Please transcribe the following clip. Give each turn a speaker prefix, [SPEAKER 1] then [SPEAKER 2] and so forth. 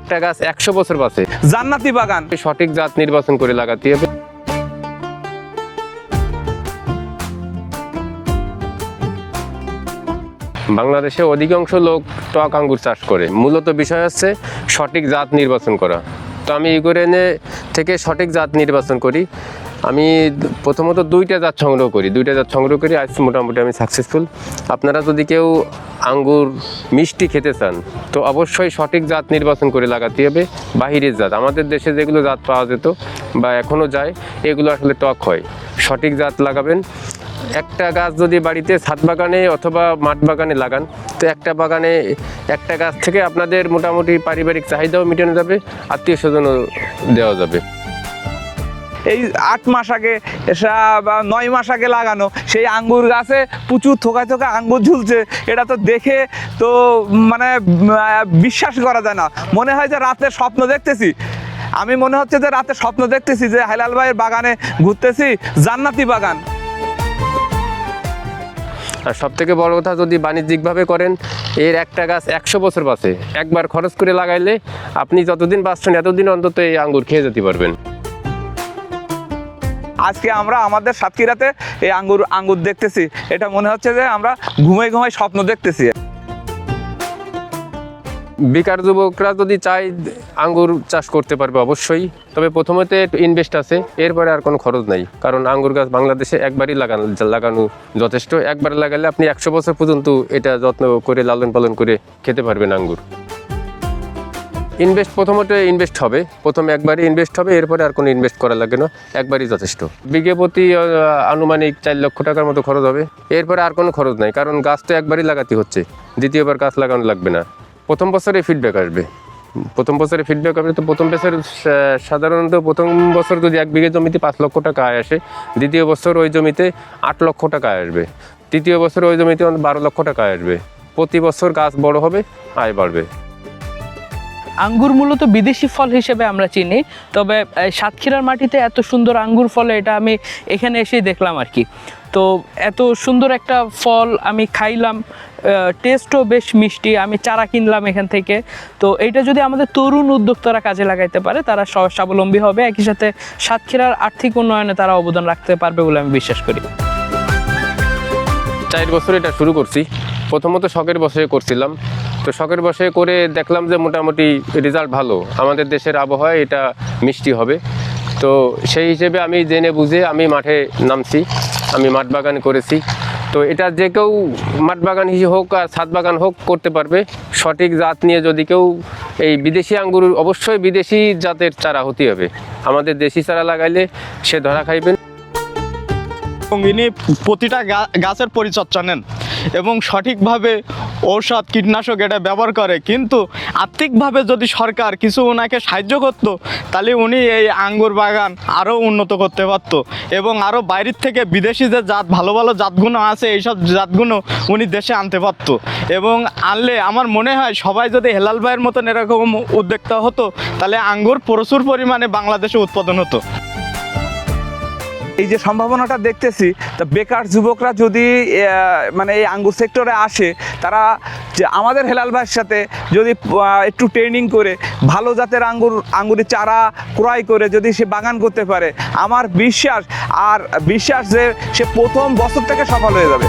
[SPEAKER 1] একটা গাছ 100 বছর বাঁচে।
[SPEAKER 2] জান্নাতি বাগান।
[SPEAKER 1] সঠিক জাত নির্বাচন করে লাগাতে হবে। বাংলাদেশে অধিকাংশ লোক টক আঙ্গুর চাষ করে, মূলত বিষয় হচ্ছে সঠিক জাত নির্বাচন করা। তো আমি ইউক্রেনে থেকে সঠিক জাত নির্বাচন করি। আমি প্রথমত দুইটা জাত সংগ্রহ করি, আজ মোটামুটি আমি সাকসেসফুল। আপনারা যদি কেউ আঙ্গুর মিষ্টি খেতে চান তো অবশ্যই সঠিক জাত নির্বাচন করে লাগাতে হবে। বাহিরের জাত, আমাদের দেশে যেগুলো জাত পাওয়া যেত বা এখনও যায়, এগুলো আসলে টক হয়। সঠিক জাত লাগাবেন। একটা গাছ যদি বাড়িতে ছাদ বাগানে অথবা মাঠ বাগানে লাগান তো একটা গাছ থেকে আপনাদের মোটামুটি পারিবারিক চাহিদাও মেটানো যাবে, আত্মীয় স্বজনও দেওয়া যাবে।
[SPEAKER 2] এই 8 মাস আগে বা 9 মাস আগে লাগানো সেই আঙ্গুর গাছে প্রচুর থোকায় থোকা আঙ্গুর ঝুলছে। এটা তো দেখে তো মানে বিশ্বাস করা যায় না। মনে হয় যে রাতে স্বপ্ন দেখতেছি। আমি মনে হচ্ছে যে রাতে স্বপ্ন দেখতেছি যে হেলাল ভাইয়ের বাগানে ঘুরতেছি, জান্নাতি বাগান।
[SPEAKER 1] আর সবথেকে বড় কথা, যদি বাণিজ্যিকভাবে করেন এর একটা গাছ 100 বছর বাঁচে। একবার খরচ করে লাগাইলে আপনি যতদিন বাঁচছেন এতদিন অন্তত এই আঙ্গুর খেয়ে যেতে পারবেন।
[SPEAKER 2] আজকে আমরা আমাদের সাতক্ষীরাতে এই আঙ্গুর দেখতেছি। এটা মনে হচ্ছে যে আমরা ঘুমাই স্বপ্ন দেখতেছি।
[SPEAKER 1] বেকার যুবকরা যদি চায় আঙ্গুর চাষ করতে পারবে অবশ্যই, তবে প্রথমত একটু ইনভেস্ট আছে, এরপরে আর কোনো খরচ নাই। কারণ আঙ্গুর গাছ বাংলাদেশে একবারই লাগানো যথেষ্ট। একবার লাগালে আপনি 100 বছর পর্যন্ত এটা যত্ন করে লালন পালন করে খেতে পারবেন আঙ্গুর। প্রথমত ইনভেস্ট হবে, একবারই ইনভেস্ট হবে, এরপরে আর কোনো ইনভেস্ট করা লাগে না, একবারই যথেষ্ট। বিঘে প্রতি আনুমানিক 4 লক্ষ টাকার মতো খরচ হবে, এরপরে আর কোনো খরচ নাই। কারণ গাছ তো একবারই লাগাতে হচ্ছে, দ্বিতীয়বার গাছ লাগানো লাগবে না। প্রথম বছরে ফিডব্যাক আসবে, তো প্রথম বছর সাধারণত প্রথম বছর যদি 1 বিঘে জমিতে 5 লক্ষ টাকা আয় আসে, দ্বিতীয় বছর ওই জমিতে 8 লক্ষ টাকা আয় আসবে, তৃতীয় বছর ওই জমিতে 12 লক্ষ টাকা আয় আসবে। প্রতি বছর গাছ বড় হবে, আয় বাড়বে।
[SPEAKER 3] আঙ্গুর মূলত বিদেশি ফল হিসেবে আমরা চিনি, তবে সাতক্ষীরার মাটিতে এত সুন্দর আঙ্গুর ফলে এটা আমি এখানে এসেই দেখলাম আর কি। তো এত সুন্দর একটা ফল আমি খাইলাম, টেস্টও বেশ মিষ্টি। আমি চারা কিনলাম এখান থেকে। তো এইটা যদি আমাদের তরুণ উদ্যোক্তারা কাজে লাগাইতে পারে, তারা স্বাবলম্বী হবে, একই সাথে সাতক্ষীরার আর্থিক উন্নয়নে তারা অবদান রাখতে পারবে বলে আমি বিশ্বাস করি।
[SPEAKER 1] 4 বছর এটা শুরু করছি। প্রথমত শখের বসে করছিলাম, তো শখের বসে করে দেখলাম যে মোটামুটি রেজাল্ট ভালো, আমাদের দেশের আবহাওয়ায় এটা মিষ্টি হবে। তো সেই হিসেবে আমি জেনে বুঝে আমি মাঠে নামছি, আমি মাঠ বাগান করেছি। তো এটা যে কেউ মাঠ বাগান হোক আর ছাদ বাগান হোক করতে পারবে। সঠিক জাত নিয়ে যদি কেউ এই বিদেশি আঙ্গুর, অবশ্যই বিদেশি জাতের চারা হতে হবে, আমাদের দেশি চারা লাগাইলে সে ধরা খাইবেন।
[SPEAKER 4] ইনি প্রতিটা গাছের পরিচর্যা নেন এবং সঠিকভাবে ঔষধ কীটনাশক এটা ব্যবহার করে। কিন্তু আর্থিকভাবে যদি সরকার কিছু ওনাকে সাহায্য করতো তাহলে উনি এই আঙ্গুর বাগান আরও উন্নত করতে পারত এবং আরও বাইরের থেকে বিদেশি যে জাত ভালো ভালো জাতগুলো আছে এইসব জাতগুলো উনি দেশে আনতে পারত। এবং আনলে আমার মনে হয় সবাই যদি হেলাল ভাইয়ের মতন এরকম উদ্যোক্তা হতো তাহলে আঙ্গুর প্রচুর পরিমাণে বাংলাদেশে উৎপাদন হতো।
[SPEAKER 2] এই যে সম্ভাবনাটা দেখতেছি, তা বেকার যুবকরা যদি মানে এই আঙ্গুর সেক্টরে আসে, তারা যে আমাদের হেলাল ভাইয়ের সাথে যদি একটু ট্রেনিং করে ভালো জাতের আঙ্গুরের চারা ক্রয় করে যদি সে বাগান করতে পারে, আমার বিশ্বাস যে সে প্রথম বছর থেকে সফল হয়ে যাবে।